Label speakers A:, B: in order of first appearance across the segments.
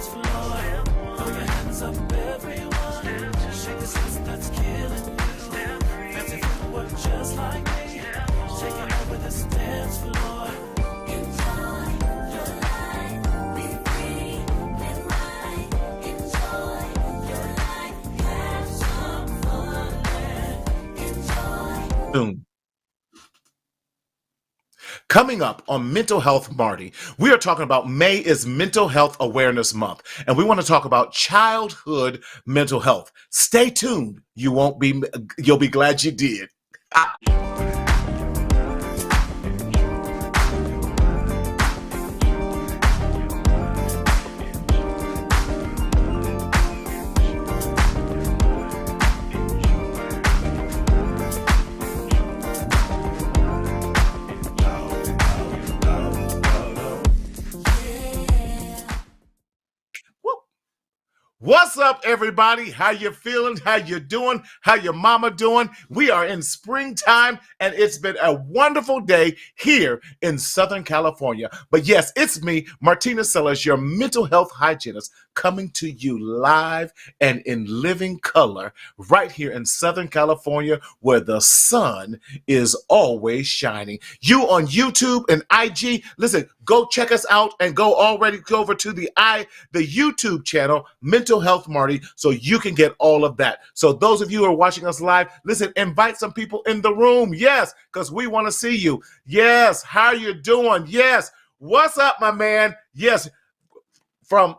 A: dance floor. Throw your hands up, everyone. Shake the sense that's killing you. Fancy footwork just like me. Take it over this dance floor. Enjoy your life. Be free and light. Enjoy your life. Have some fun and enjoy.
B: Boom. Coming up on Mental Health Marty, we are talking about May is Mental Health Awareness Month, and we want to talk about childhood mental health. Stay tuned. You'll be glad you did. What's up, everybody? How you feeling? How you doing? How your mama doing? We are in springtime, and it's been a wonderful day here in Southern California. But yes, it's me, Martina Sellers, your mental health hygienist, coming to you live and in living color right here in Southern California, where the sun is always shining. You on YouTube and IG, listen, go check us out and go over to the YouTube channel, Mental Health Marty, so you can get all of that. So those of you who are watching us live, listen, invite some people in the room. Yes, because we want to see you. Yes, how you doing? Yes, what's up, my man? Yes, from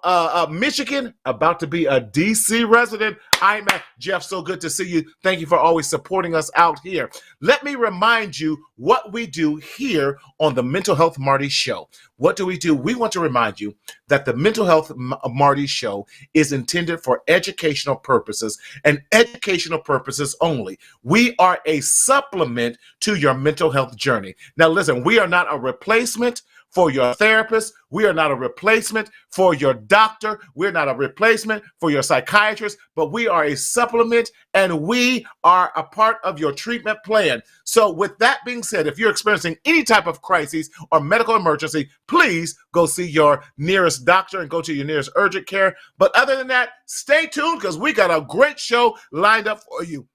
B: Michigan, about to be a DC resident. I'm Jeff. So good to see you. Thank you for always supporting us out here. Let me remind you what we do here on the Mental Health Marty Show. What do? We want to remind you that the Mental Health Marty Show is intended for educational purposes and educational purposes only. We are a supplement to your mental health journey. Now, listen, we are not a replacement for your therapist. We are not a replacement for your doctor. We're not a replacement for your psychiatrist, but we are a supplement, and we are a part of your treatment plan. So with that being said, if you're experiencing any type of crisis or medical emergency, please go see your nearest doctor and go to your nearest urgent care. But other than that, stay tuned because we got a great show lined up for you.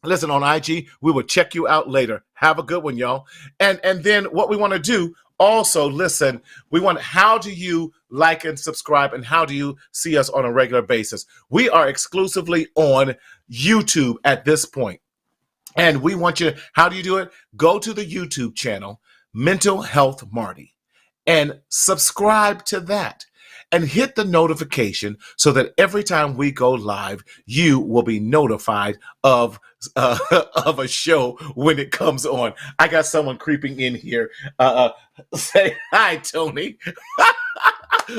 B: Listen, on IG, we will check you out later. Have a good one, y'all. And then what we want to do also, listen, we want, how do you like and subscribe, and how do you see us on a regular basis? We are exclusively on YouTube at this point. And we want you, how do you do it? Go to the YouTube channel, Mental Health Marty, and subscribe to that. And hit the notification so that every time we go live, you will be notified of a show when it comes on. I got someone creeping in here. Say hi, Tony.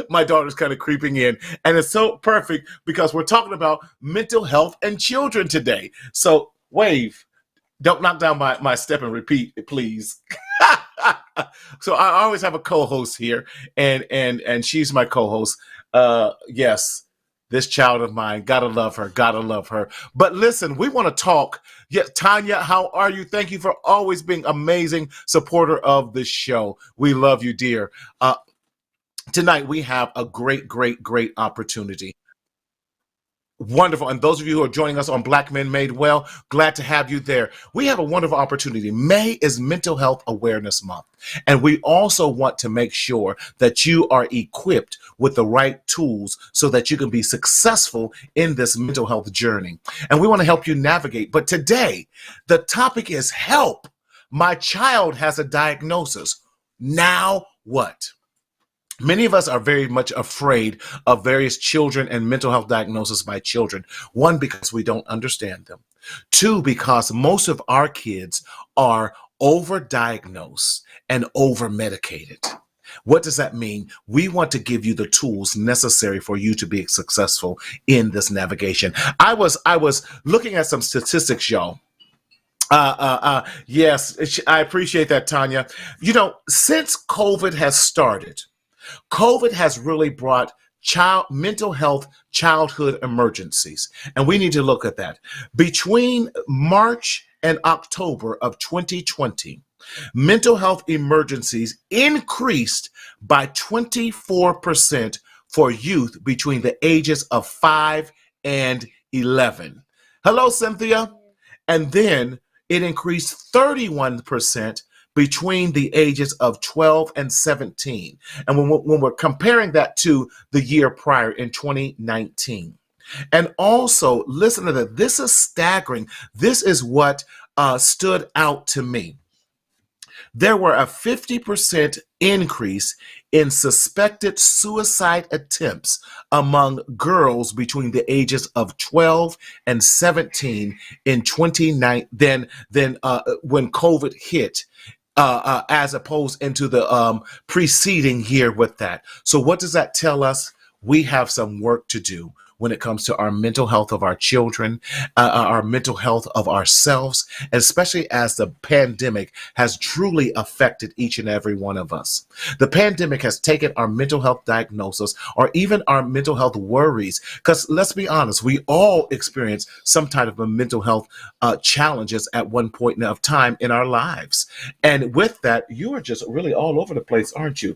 B: My daughter's kind of creeping in, and it's so perfect because we're talking about mental health and children today. So wave. Don't knock down my step and repeat, please. So I always have a co-host here, and she's my co-host. Yes, this child of mine, gotta love her. But listen, we want to talk. Yes, Tanya, how are you? Thank you for always being amazing supporter of this show. We love you, dear. Tonight we have a great opportunity. Wonderful. And those of you who are joining us on Black Men Made Well, glad to have you there. We have a wonderful opportunity. May is Mental Health Awareness Month. And we also want to make sure that you are equipped with the right tools so that you can be successful in this mental health journey. And we want to help you navigate. But today, the topic is help. My child has a diagnosis. Now what? Many of us are very much afraid of various children and mental health diagnoses by children. One, because we don't understand them. Two, because most of our kids are overdiagnosed and over-medicated. What does that mean? We want to give you the tools necessary for you to be successful in this navigation. I was looking at some statistics, y'all. Yes, I appreciate that, Tanya. You know, since COVID has started, COVID has really brought mental health childhood emergencies, and we need to look at that. Between March and October of 2020, mental health emergencies increased by 24% for youth between the ages of 5 and 11. Hello, Cynthia. And then it increased 31% between the ages of 12 and 17. And when we're comparing that to the year prior in 2019. And also, listen to that. This is staggering. This is what stood out to me. There were a 50% increase in suspected suicide attempts among girls between the ages of 12 and 17 in 29 then when COVID hit. As opposed into the preceding year with that. So what does that tell us? We have some work to do when it comes to our mental health of our children, our mental health of ourselves, especially as the pandemic has truly affected each and every one of us. The pandemic has taken our mental health diagnosis or even our mental health worries, because let's be honest, we all experience some type of a mental health challenges at one point of time in our lives. And with that, you are just really all over the place, aren't you?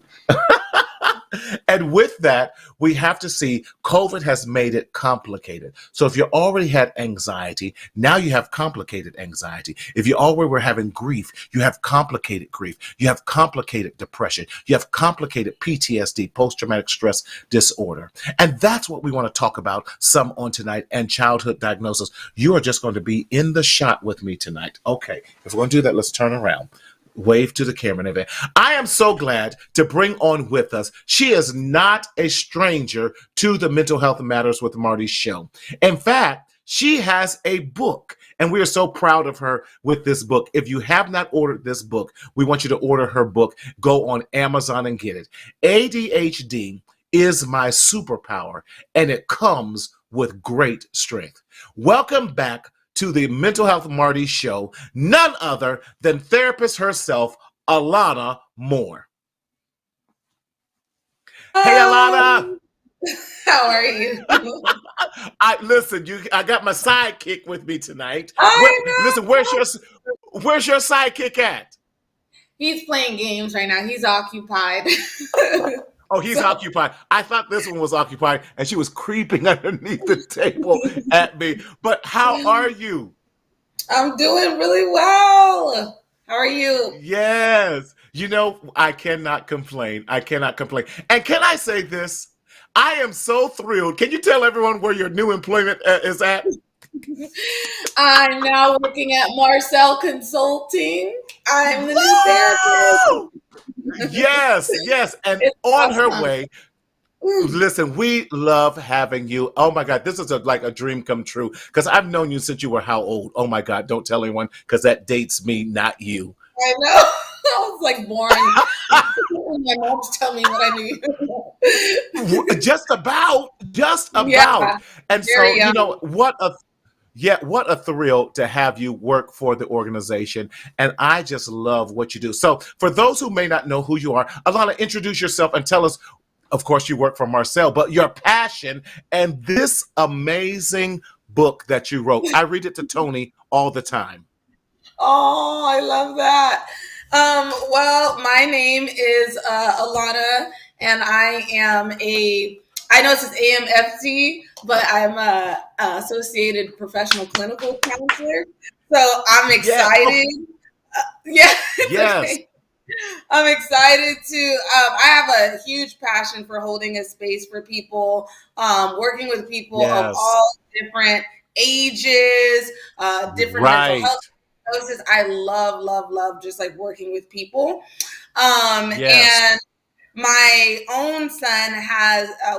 B: And with that, we have to see COVID has made it complicated. So if you already had anxiety, now you have complicated anxiety. If you already were having grief, you have complicated grief. You have complicated depression. You have complicated PTSD, post-traumatic stress disorder. And that's what we want to talk about some on tonight, and childhood diagnosis. You are just going to be in the shot with me tonight. Okay, if we're going to do that, let's turn around. Wave to the camera, Neve. I am so glad to bring on with us. She is not a stranger to the Mental Health Matters with Marty show. In fact, she has a book, and we are so proud of her with this book. If you have not ordered this book, we want you to order her book. Go on Amazon and get it. ADHD Is My Superpower, and it comes with great strength. Welcome back to the Mental Health Marty show, none other than therapist herself, Alana Moore. Hey, Alana.
C: How are you?
B: I got my sidekick with me tonight.
C: Listen,
B: where's your sidekick at?
C: He's playing games right now. He's occupied.
B: Oh, he's occupied. I thought this one was occupied, and she was creeping underneath the table at me. But how are you?
C: I'm doing really well. How are you?
B: Yes. You know, I cannot complain. I cannot complain. And can I say this? I am so thrilled. Can you tell everyone where your new employment is at?
C: I'm now working at Marcel Consulting. I'm the new therapist.
B: Yes. And
C: It's
B: on her
C: awesome.
B: way. Listen, we love having you. Oh my God, this is like a dream come true. Because I've known you since you were how old? Oh my God, don't tell anyone, because that dates me, not you.
C: I know. I was like born. My mom to tell me what I knew.
B: Just about.
C: Yeah,
B: And so,
C: very young.
B: you know, what a thrill to have you work for the organization. And I just love what you do. So for those who may not know who you are, Alana, introduce yourself and tell us, of course, you work for Marcel, but your passion and this amazing book that you wrote. I read it to Tony all the time.
C: Oh, I love that. Well, my name is Alana, and I know it says AMFT, but I'm a associated professional clinical counselor. So I'm
B: Yeah. Oh,
C: excited. Yeah, it's
B: yes.
C: okay. I'm excited to. I have a huge passion for holding a space for people, working with people of
B: Yes.
C: all different ages, different mental health
B: Right.
C: diagnosis. I love just like working with people.
B: Yes.
C: And my own son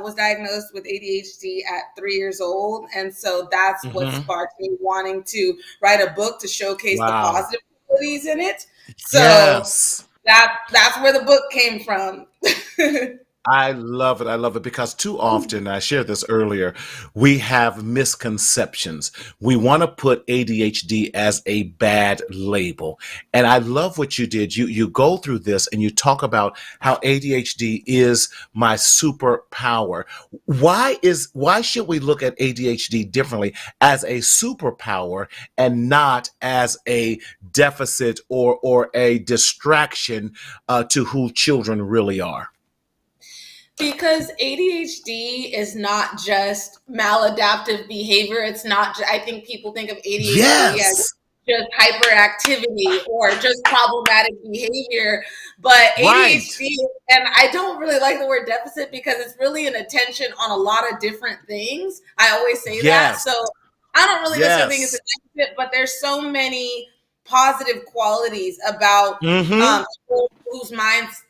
C: was diagnosed with ADHD at 3 years old, and so that's what
B: Hmm.
C: sparked me wanting to write a book to showcase the
B: Wow.
C: positive qualities in it. So
B: Yes.
C: that's where the book came from.
B: I love it. I love it because too often, I shared this earlier, we have misconceptions. We want to put ADHD as a bad label. And I love what you did. You go through this and you talk about how ADHD is my superpower. Why should we look at ADHD differently as a superpower and not as a deficit or a distraction to who children really are?
C: Because ADHD is not just maladaptive behavior. It's not, I think people think of ADHD as
B: Yes.
C: just hyperactivity or just problematic behavior. But
B: Right.
C: ADHD, and I don't really like the word deficit because it's really an attention on a lot of different things. I always say that.
B: Yes.
C: So I don't really necessarily think it's
B: Yes.
C: a deficit, but there's so many positive qualities about
B: Mm-hmm.
C: people whose minds,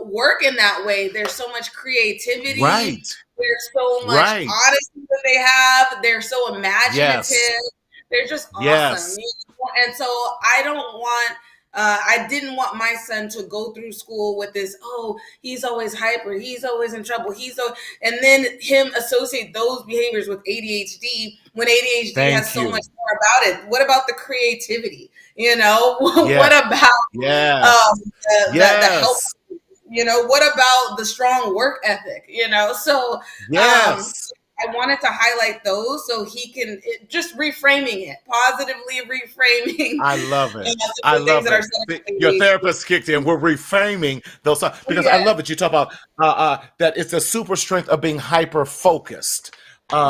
C: work in that way. There's so much creativity.
B: Right.
C: There's so much
B: Right.
C: honesty that they have. They're so imaginative.
B: Yes.
C: They're just awesome.
B: Yes.
C: And so I didn't want my son to go through school with this, oh, he's always hyper, he's always in trouble, and then him associate those behaviors with ADHD when ADHD
B: Thank
C: has so
B: you.
C: much more about it. What about the creativity? What
B: Yes.
C: about
B: Yes.
C: the help?
B: Yes.
C: What about the strong work ethic? So
B: Yes.
C: I wanted to highlight those so he can just reframing it, positively reframing.
B: I love it.
C: some
B: I
C: of the things
B: love
C: that are
B: it.
C: said in
B: Your
C: ADHD.
B: therapist kicked in. We're reframing those because I
C: Yeah.
B: love that you talk about that it's a super strength of being hyper focused.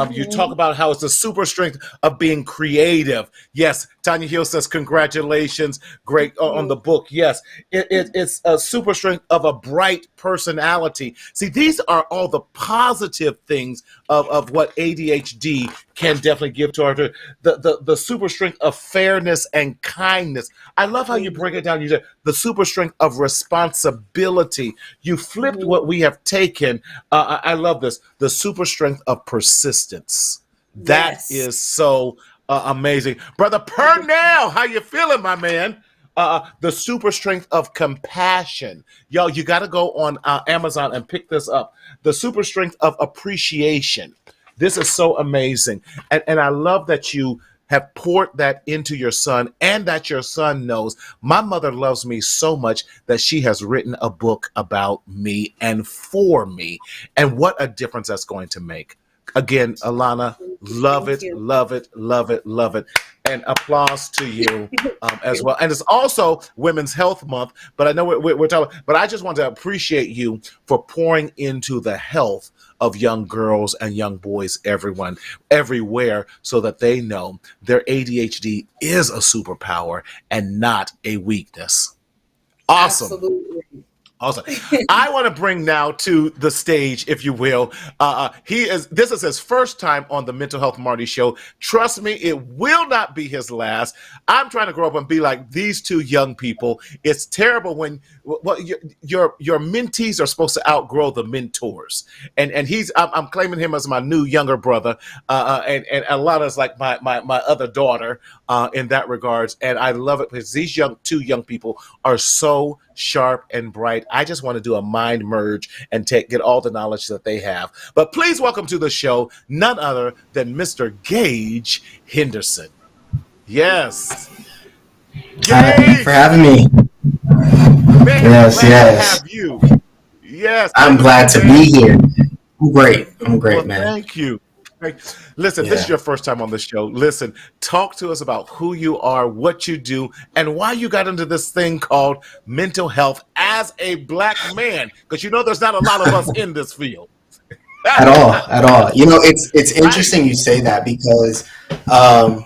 B: You talk about how it's a super strength of being creative. Yes, Tanya Hill says congratulations, great on the book. Yes, it's a super strength of a bright personality. See, these are all the positive things of what ADHD can definitely give to our the super strength of fairness and kindness. I love how you break it down. You said the super strength of responsibility. You flipped what we have taken. I love this. The super strength of persistence. That
C: Yes.
B: is so amazing, brother Purnell. How you feeling, my man? The super strength of compassion. Yo, you got to go on Amazon and pick this up. The super strength of appreciation. This is so amazing. And I love that you have poured that into your son and that your son knows my mother loves me so much that she has written a book about me and for me. And what a difference that's going to make. Again, Alana, love
C: Thank
B: it,
C: you.
B: love it, love it, love it. And applause to you as well. And it's also Women's Health Month, but I know we're talking, but I just want to appreciate you for pouring into the health of young girls and young boys, everywhere, so that they know their ADHD is a superpower and not a weakness. Awesome.
C: Absolutely.
B: Awesome. I want to bring now to the stage, if you will. This is his first time on the Mental Health Marty show. Trust me, it will not be his last. I'm trying to grow up and be like these two young people. It's terrible when your mentees are supposed to outgrow the mentors. And I'm claiming him as my new younger brother. And Alana's like my other daughter in that regards. And I love it because these two young people are so sharp and bright. I just want to do a mind merge and get all the knowledge that they have. But please welcome to the show none other than Mr. Gage Henderson. Yes.
D: Thanks for having me.
B: Man,
D: Yes,
B: glad
D: yes.
B: to have you. Yes.
D: I'm glad to be here. I'm great. I'm great,
B: Well,
D: man.
B: thank you. Listen, this is your first time on the show. Listen, talk to us about who you are, what you do, and why you got into this thing called mental health as a Black man. Because there's not a lot of us in this field.
D: At all. It's interesting you say that because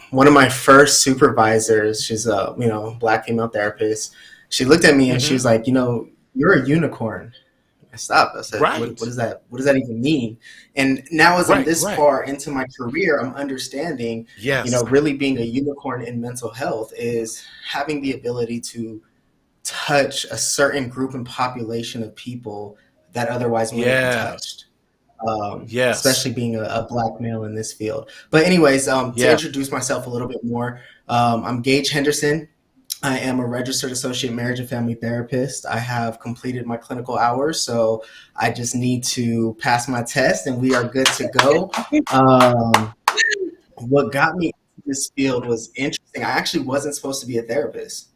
D: one of my first supervisors, she's a Black female therapist. She looked at me and she was like, you're a unicorn. I stopped. I said,
B: Right.
D: what does that even mean? And now as I'm this far into my career, I'm understanding, really being a unicorn in mental health is having the ability to touch a certain group and population of people that otherwise wouldn't be touched. Especially being a Black male in this field. But anyways, to introduce myself a little bit more, I'm Gage Henderson. I am a registered associate marriage and family therapist. I have completed my clinical hours, so I just need to pass my test and we are good to go. What got me into this field was interesting. I actually wasn't supposed to be a therapist.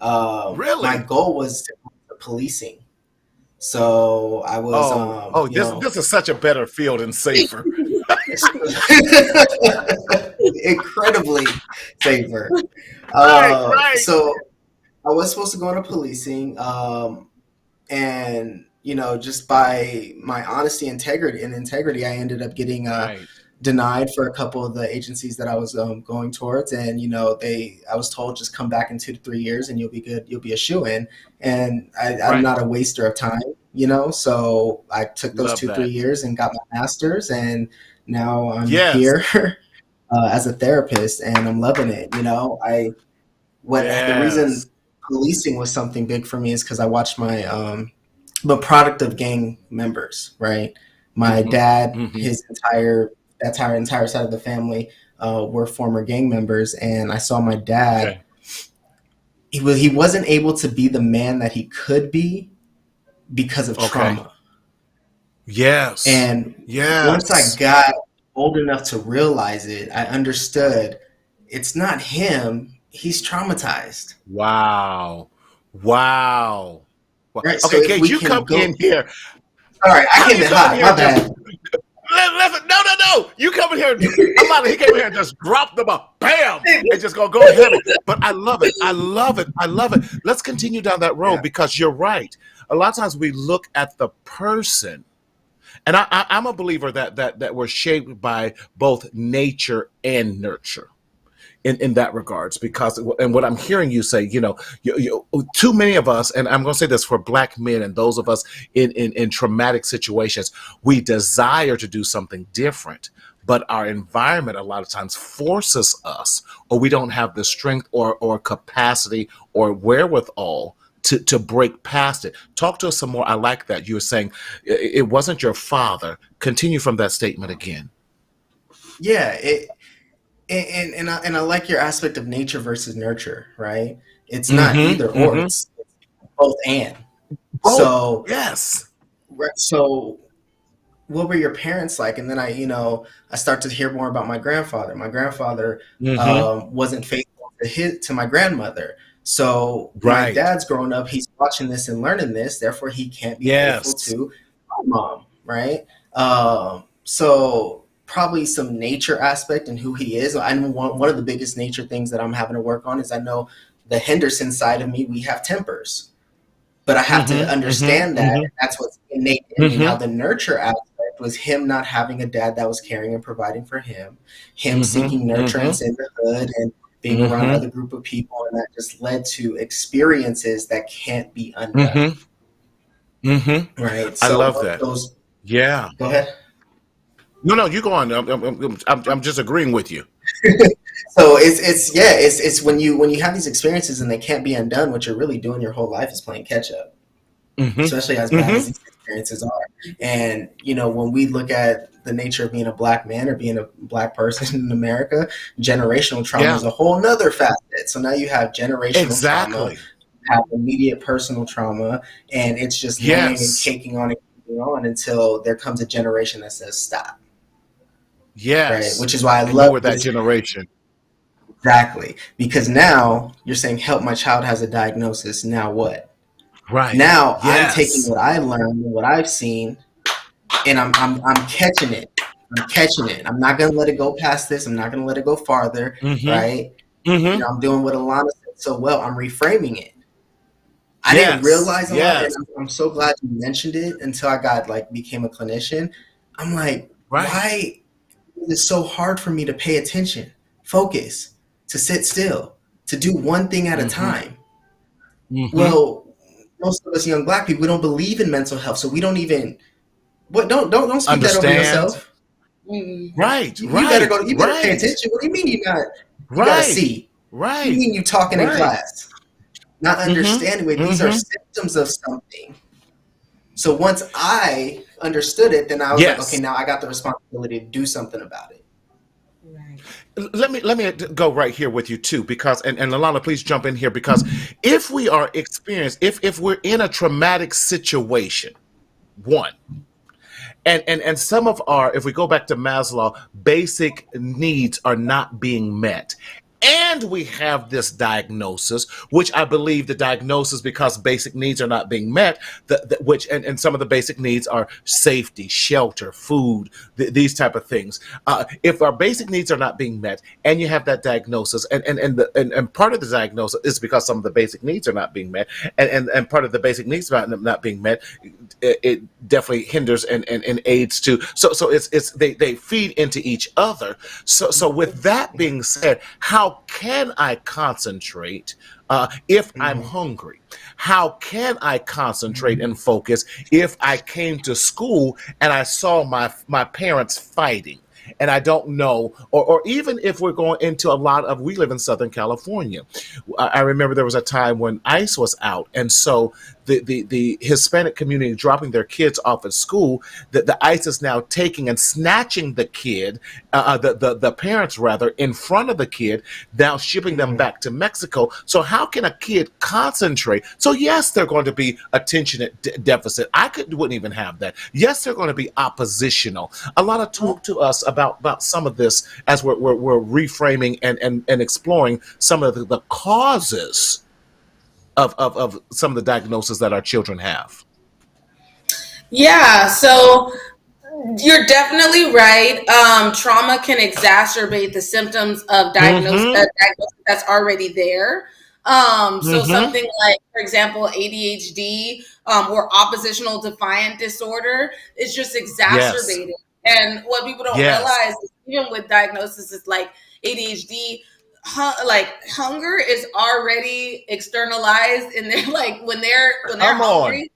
B: Really?
D: My goal was to go into policing. So I was.
B: This is such a better field and safer.
D: Incredibly safer.
B: Right.
D: So I was supposed to go into policing, and just by my honesty, integrity, I ended up getting denied for a couple of the agencies that I was going towards. And, I was told, just come back in 2 to 3 years and you'll be good. You'll be a shoo-in. And I'm not a waster of time, so I took those 3 years and got my master's, and now I'm here as a therapist, and I'm loving it. The reason policing was something big for me is because I watched my the product of gang members, right? My dad, his entire side of the family were former gang members, and I saw my dad. He wasn't able to be the man that he could be because of trauma.
B: Yes.
D: And once I got old enough to realize it, I understood it's not him. He's traumatized.
B: Wow.
D: Right,
B: okay, Gage, you come in here.
D: All right, I came in hot. My bad.
B: No. You come in here. He came in here and just dropped them up. Bam! And just go ahead. But I love it. Let's continue down that road because you're right. A lot of times we look at the person, and I'm a believer that we're shaped by both nature and nurture. In that regards, because, and what I'm hearing you say, too many of us, and I'm going to say this for Black men and those of us in traumatic situations, we desire to do something different, but our environment a lot of times forces us, or we don't have the strength or capacity or wherewithal to break past it. Talk to us some more. I like that. You were saying it wasn't your father. Continue from that statement again.
D: Yeah, And I like your aspect of nature versus nurture, right? It's not either or, it's both and. So
B: yes.
D: Right, so what were your parents like? And then I start to hear more about my grandfather. My grandfather wasn't faithful to my grandmother. So my dad's growing up, he's watching this and learning this, therefore he can't be faithful to my mom, right? So probably some nature aspect and who he is. I know one of the biggest nature things that I'm having to work on is I know the Henderson side of me, we have tempers, but I have to understand that that's what's innate in me. Now the nurture aspect was him not having a dad that was caring and providing for him seeking nurturance in the hood and being around another group of people, and that just led to experiences that can't be undone. Right. So
B: I love that.
D: Go ahead.
B: No, you go on. I'm just agreeing with you.
D: So it's when you have these experiences and they can't be undone, what you're really doing your whole life is playing catch up, especially as bad as these experiences are. And when we look at the nature of being a Black man or being a Black person in America, generational trauma is a whole nother facet. So now you have generational trauma, have immediate personal trauma, and it's just laying and caking on until there comes a generation that says stop.
B: Yes.
D: Right? Which is why I love
B: that generation.
D: Exactly. Because now you're saying, help, my child has a diagnosis. Now what?
B: Right.
D: Now I'm taking what I learned and what I've seen, and I'm catching it. I'm not going to let it go past this. I'm not going to let it go farther. Right. I'm doing what Alana said so well. I'm reframing it. I didn't realize a lot, and I'm so glad you mentioned it until I became a clinician. I'm like, why is it so hard for me to pay attention, focus, to sit still, to do one thing at a time? Well, most of us young Black people, we don't believe in mental health, so we don't even don't speak that over yourself.
B: Right.
D: You better go. You better pay attention. What do you mean you gotta see?
B: Right.
D: What do you mean you talking in class? Not understanding these are symptoms of something. So once I understood it, then I was like, okay, now I got the responsibility to do something about it.
C: Right.
B: Let me go right here with you too, because and Alana, please jump in here, because if we are experienced, if we're in a traumatic situation, and some of our, if we go back to Maslow, basic needs are not being met. And we have this diagnosis, which I believe the diagnosis, because basic needs are not being met, and some of the basic needs are safety, shelter, food, these type of things. If our basic needs are not being met, and you have that diagnosis, and part of the diagnosis is because some of the basic needs are not being met, and part of the basic needs not being met, it definitely hinders and aids to. So it's they feed into each other. So with that being said, how can I concentrate if I'm hungry? How can I concentrate and focus if I came to school and I saw my parents fighting? And I don't know, or even if we're going into we live in Southern California. I remember there was a time when ICE was out, and so the Hispanic community dropping their kids off at school, the ICE is now taking and snatching the kid, the parents rather, in front of the kid, now shipping them back to Mexico. So how can a kid concentrate? So yes, they're going to be attention deficit. Wouldn't even have that. Yes, they're going to be oppositional. Alana, talk to us about some of this as we're reframing and exploring some of the causes of some of the diagnoses that our children have.
C: Yeah, so you're definitely right. Trauma can exacerbate the symptoms of diagnosis that's already there. So something like, for example, ADHD or oppositional defiant disorder is just exacerbated. Yes. And what people don't realize is, even with diagnosis, is like ADHD, hunger is already externalized, and they're like when they're hungry,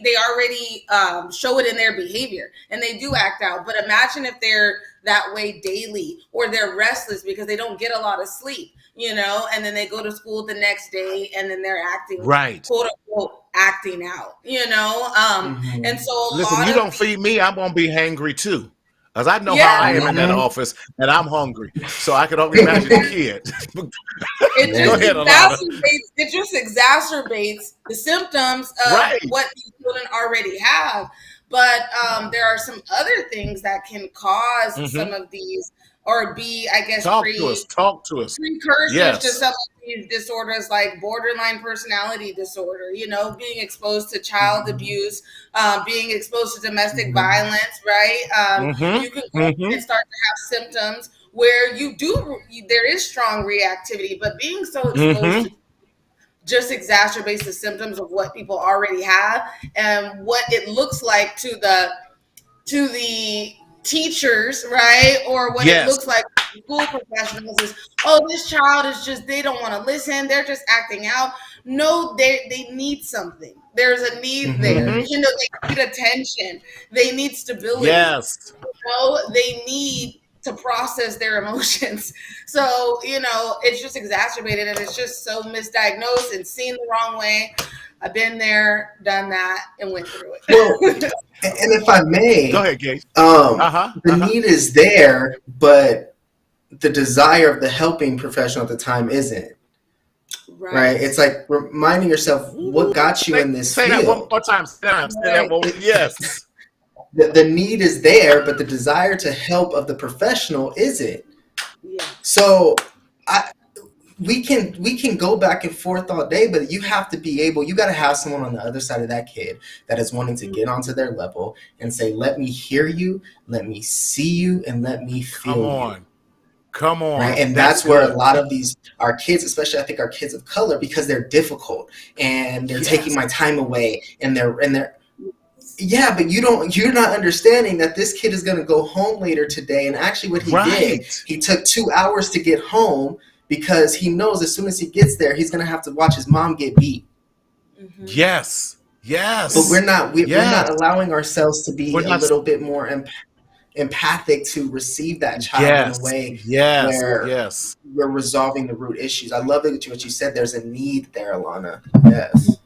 C: they already show it in their behavior, and they do act out. But imagine if they're that way daily, or they're restless because they don't get a lot of sleep, and then they go to school the next day, and then they're acting quote unquote acting out, and so
B: listen, you don't feed me, I'm gonna be hangry too. Because I know how I am in that office, and I'm hungry. So I can only imagine the kid.
C: It just exacerbates the symptoms of what these children already have. But there are some other things that can cause some of these, or be, I guess,
B: talk to us.
C: Precursors to some of these disorders, like borderline personality disorder, being exposed to child abuse, being exposed to domestic violence, right? You can go and start to have symptoms where there is strong reactivity, but being so exposed to just exacerbates the symptoms of what people already have, and what it looks like to the teachers, right? Or what it looks like to school professionals is, this child is they don't want to listen, they're just acting out. No, they need something. There's a need there. They need attention. They need stability.
B: Yes.
C: They need to process their emotions. So, it's just exacerbated, and it's just so misdiagnosed and seen the wrong way. I've been there, done that, and went through it.
D: Well, and if I may,
B: go ahead, Gage.
D: The need is there, but the desire of the helping professional at the time isn't. Right? It's like reminding yourself what got you in this field.
B: Say that one more time. Yes.
D: The need is there, but the desire to help of the professional isn't. Yeah. So we can go back and forth all day, but you have to be able, you got to have someone on the other side of that kid that is wanting to get onto their level and say, let me hear you, let me see you, and let me feel you.
B: Come on.
D: Right? And that's where a lot of our kids, especially I think our kids of color, because they're difficult and they're taking my time away, and they're yeah, but you're not understanding that this kid is going to go home later today. And actually what he did, he took 2 hours to get home because he knows as soon as he gets there, he's going to have to watch his mom get beat.
B: Yes.
D: But we're not allowing ourselves to be a little bit more empathic to receive that child in a way where we're resolving the root issues. I love what you said. There's a need there, Alana. Yes.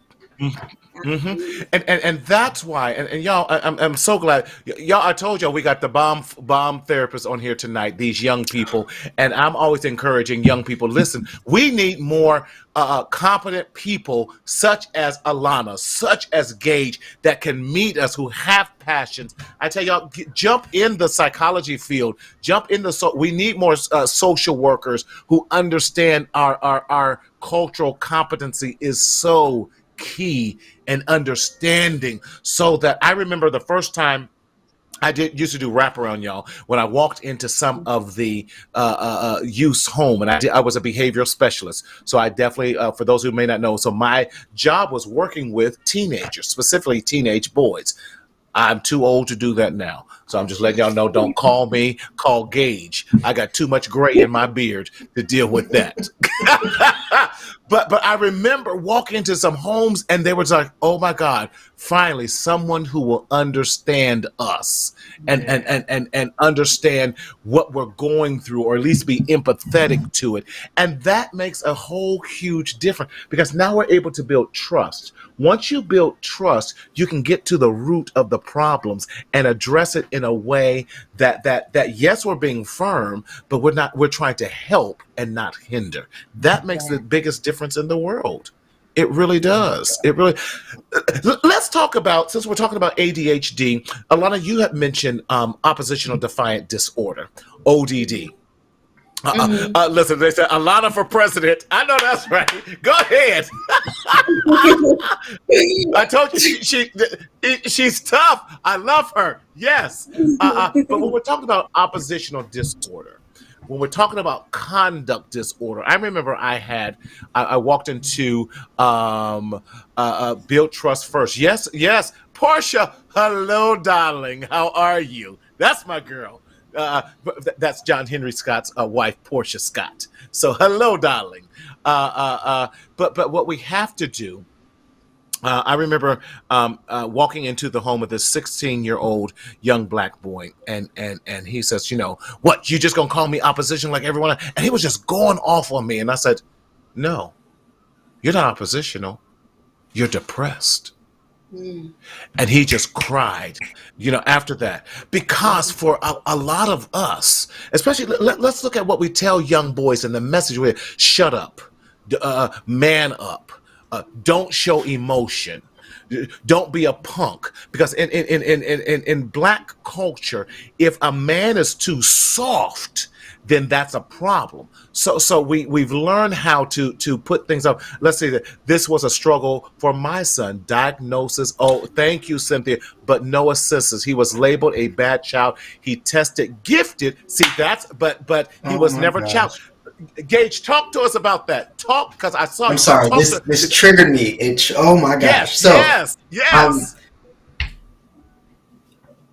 B: Mm-hmm. And that's why, and y'all, I'm so glad, y'all. I told y'all we got the bomb therapists on here tonight. These young people, and I'm always encouraging young people. Listen, we need more competent people, such as Alana, such as Gage, that can meet us, who have passions. I tell y'all, jump in the psychology field. Jump in the we need more social workers who understand our cultural competency is so key and understanding, so that I remember the first time I used to do wraparound, y'all, when I walked into some of the youth home, and I was a behavioral specialist. So I definitely, for those who may not know, so my job was working with teenagers, specifically teenage boys. I'm too old to do that now. So I'm just letting y'all know, don't call me, call Gage. I got too much gray in my beard to deal with that. But I remember walking into some homes and they were like, oh my God, finally someone who will understand us and understand what we're going through, or at least be empathetic to it. And that makes a whole huge difference, because now we're able to build trust. Once you build trust, you can get to the root of the problems and address it in a way that yes, we're being firm, but we're trying to help and not hinder. That makes the biggest difference in the world. It really does. It really. Let's talk about, since we're talking about ADHD, Alana, you have mentioned oppositional defiant disorder, ODD. Listen, they said Alana for president. I know that's right. Go ahead. I told you she's tough. I love her. Yes. But when we're talking about oppositional disorder, when we're talking about conduct disorder, I remember I walked into Build Trust First. Yes. Portia, hello, darling. How are you? That's my girl. That's John Henry Scott's wife, Portia Scott. So hello, darling. But what we have to do, I remember walking into the home of this 16-year-old young black boy, and he says, what, you just gonna call me opposition like everyone else? And he was just going off on me, and I said, no, you're not oppositional, you're depressed. And he just cried, after that, because for a lot of us, especially, let's look at what we tell young boys in the message with: shut up, man up, don't show emotion, don't be a punk. Because in black culture, if a man is too soft, then that's a problem. So we've learned how to put things up. Let's say that this was a struggle for my son. Diagnosis. Oh, thank you, Cynthia. But no assistance. He was labeled a bad child. He tested gifted. See, but he was never child. Gage, talk to us about that. Talk, because I saw.
D: I'm sorry. This triggered me. Oh my gosh.
B: Yes.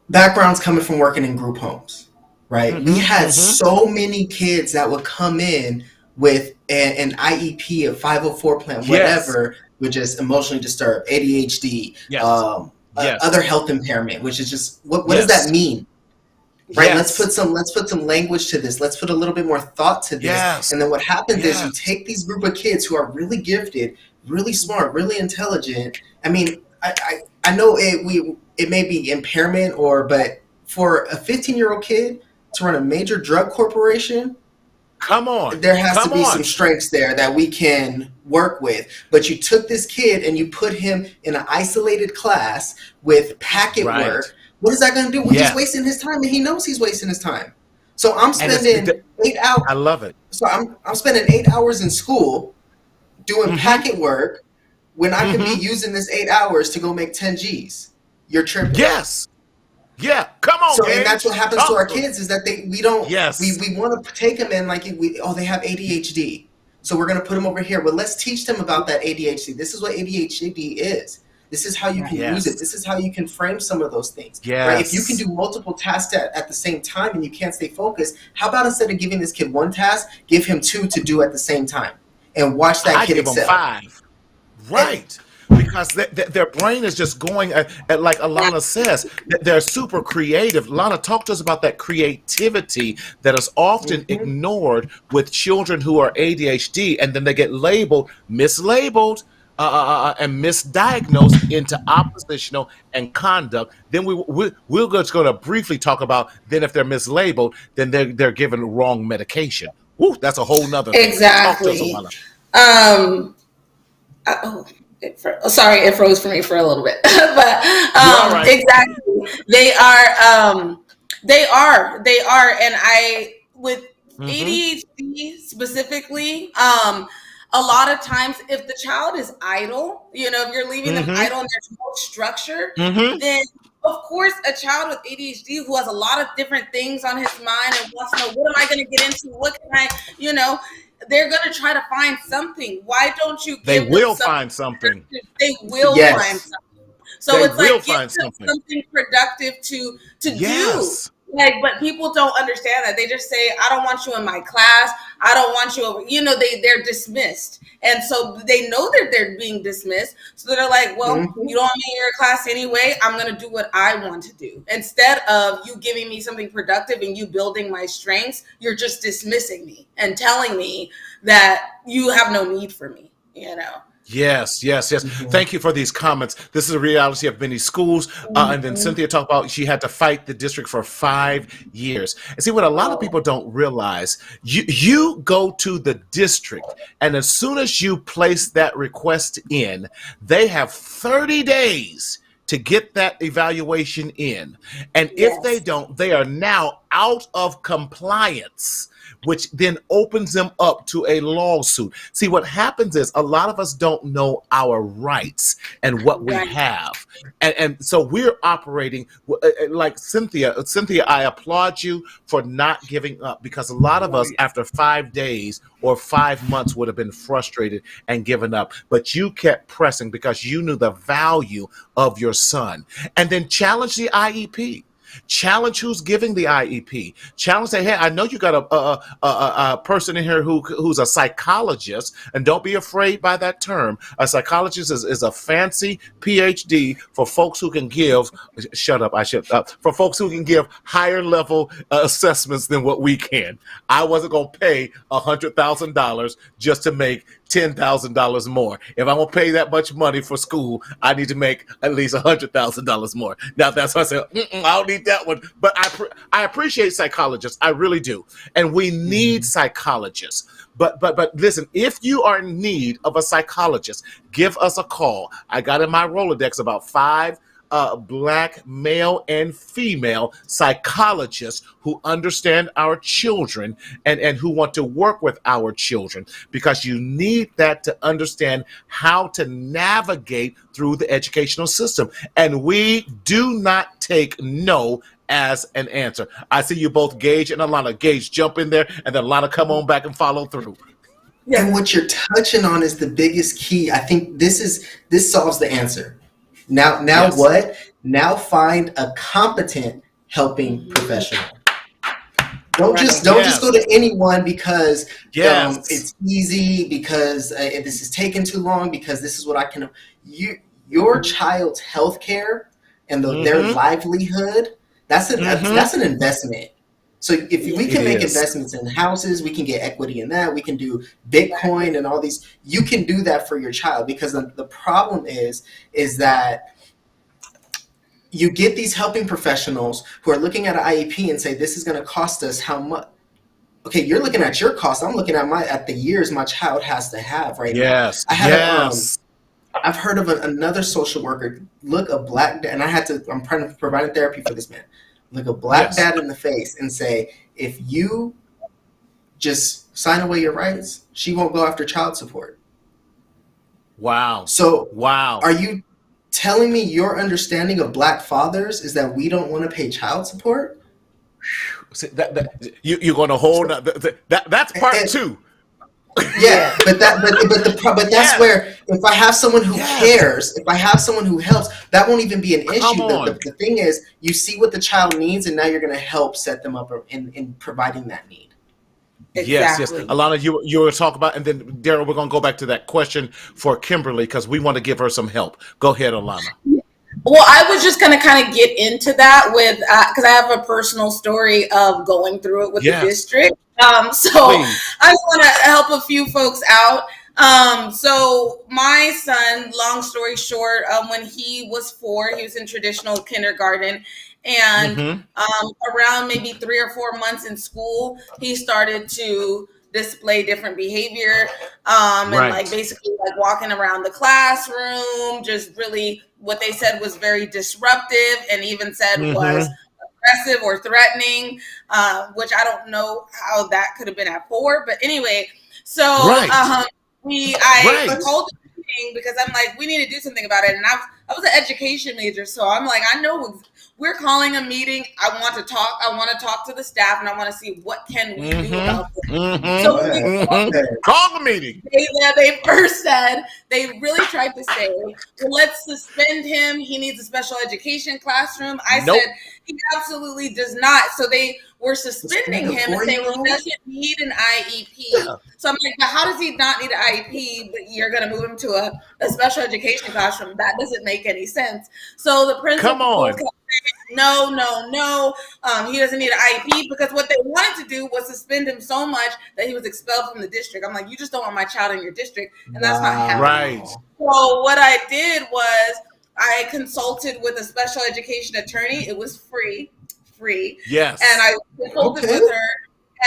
D: Backgrounds coming from working in group homes. Right. We had so many kids that would come in with an IEP, a 504 plan, whatever, which is emotionally disturbed, ADHD, other health impairment, which is just, what does that mean? Right. Let's put some language to this. Let's put a little bit more thought to this.
B: Yes.
D: And then what happens is you take these group of kids who are really gifted, really smart, really intelligent. I mean, I know it may be impairment but for a 15-year-old kid to run a major drug corporation,
B: come on,
D: there has to be some strengths there that we can work with. But you took this kid and you put him in an isolated class with packet work. What is that going to do? Well, he's wasting his time, and he knows he's wasting his time. So I'm spending 8 hours.
B: I love it.
D: So I'm spending 8 hours in school doing packet work when I could be using this 8 hours to go make 10 G's. You're tripping.
B: Yes. Yeah, come on.
D: So, and that's what happens to our kids, is that we don't.
B: Yes.
D: We want to take them in like they have ADHD, so we're going to put them over here. Well, let's teach them about that ADHD. This is what ADHD is. This is how you can use it. This is how you can frame some of those things.
B: Yes.
D: Right? If you can do multiple tasks at the same time and you can't stay focused, how about instead of giving this kid one task, give him 2 to do at the same time, and watch that kid excel.
B: I give him 5. Right. Because their brain is just going at, like Alana says, they're super creative. Alana, talk to us about that creativity that is often ignored with children who are ADHD, and then they get mislabeled. and misdiagnosed into oppositional and conduct. Then we're just going to briefly talk about then if they're mislabeled, then they're given wrong medication. Woo, that's a whole nother thing.
C: Exactly. Sorry, it froze for me for a little bit, but right. Exactly, they are, and I with ADHD specifically, a lot of times if the child is idle, if you're leaving them idle and there's no structure, then of course a child with ADHD who has a lot of different things on his mind and wants to know, what am I going to get into? What can I, they're going to try to find something. Why don't you give
B: They will find something.
C: They will find something. So it's like give them something productive to do. But people don't understand that. They just say, I don't want you in my class. I don't want you over. They're dismissed. And so they know that they're being dismissed. So they're like, well, you don't want me in your class anyway. I'm going to do what I want to do. Instead of you giving me something productive and you building my strengths, you're just dismissing me and telling me that you have no need for me,
B: Yes. Thank you for these comments. This is a reality of many schools. And then Cynthia talked about she had to fight the district for 5 years. And see, what a lot of people don't realize, you go to the district, and as soon as you place that request in, they have 30 days to get that evaluation in. And if they don't, they are now out of compliance, which then opens them up to a lawsuit. See, what happens is a lot of us don't know our rights and what we have. And so we're operating like Cynthia, I applaud you for not giving up, because a lot of us after 5 days or 5 months would have been frustrated and given up. But you kept pressing because you knew the value of your son. And then challenge the IEP. Challenge who's giving the IEP. Challenge, say, hey, I know you got a person in here who's a psychologist, and don't be afraid by that term. A psychologist is a fancy PhD for folks who can give. For folks who can give higher level assessments than what we can. I wasn't gonna pay $100,000 just to make $10,000 more. If I'm gonna pay that much money for school, I need to make at least $100,000 more. Now that's why I said I don't need that one. But I appreciate psychologists, I really do, and we need psychologists. But listen, if you are in need of a psychologist, give us a call. I got in my Rolodex about 5 Black male and female psychologists who understand our children and who want to work with our children, because you need that to understand how to navigate through the educational system. And we do not take no as an answer. I see you both, Gage and Alana. Gage, jump in there, and then Alana, come on back and follow through.
D: And what you're touching on is the biggest key. I think this solves the answer. Now what? Now find a competent helping professional. Don't just go to anyone because it's easy, because this is taking too long, because this is what I can. Your child's health care and their livelihood, that's an investment. So if we can make investments in houses, we can get equity in that, we can do Bitcoin and all these, you can do that for your child, because the problem is that you get these helping professionals who are looking at an IEP and say, this is going to cost us how much? Okay, you're looking at your cost. I'm looking at the years my child has to have right now. I've heard of another social worker look a Black dad, and I'm providing therapy for this man. Look a Black dad in the face and say, if you just sign away your rights, she won't go after child support.
B: Wow.
D: So are you telling me your understanding of Black fathers is that we don't want to pay child support?
B: See, you're going to hold that's part 2.
D: Yeah, but that's where, if I have someone who cares, if I have someone who helps, that won't even be an issue. The thing is, you see what the child needs, and now you're going to help set them up in providing that need.
B: Exactly. Yes. Alana, you were talking about, and then Daryl, we're going to go back to that question for Kimberly, because we want to give her some help. Go ahead, Alana.
C: Well, I was just going to kind of get into that with, because I have a personal story of going through it with the district. So please. I want to help a few folks out. So my son, long story short, when he was 4, he was in traditional kindergarten, and around maybe 3 or 4 months in school, he started to display different behavior, and like basically like walking around the classroom, just really what they said was very disruptive, and even said was aggressive or threatening, which I don't know how that could have been at 4, but anyway, so I called the meeting because I'm like, we need to do something about it, and I was an education major, so I'm like, I know we're calling a meeting. I want to talk to the staff, and I want to see what can we do about this. So
B: call the meeting.
C: They first said, they really tried to say, well, let's suspend him. He needs a special education classroom. I said he absolutely does not. So they were suspending him and saying, well, he doesn't need an IEP. So I'm like, but how does he not need an IEP, but you're going to move him to a special education classroom? That doesn't make any sense. So the principal kept saying, no, he doesn't need an IEP, because what they wanted to do was suspend him so much that he was expelled from the district. I'm like, you just don't want my child in your district, and that's not happening. Right. So what I did was I consulted with a special education attorney. It was free. Yes. And I consulted with her,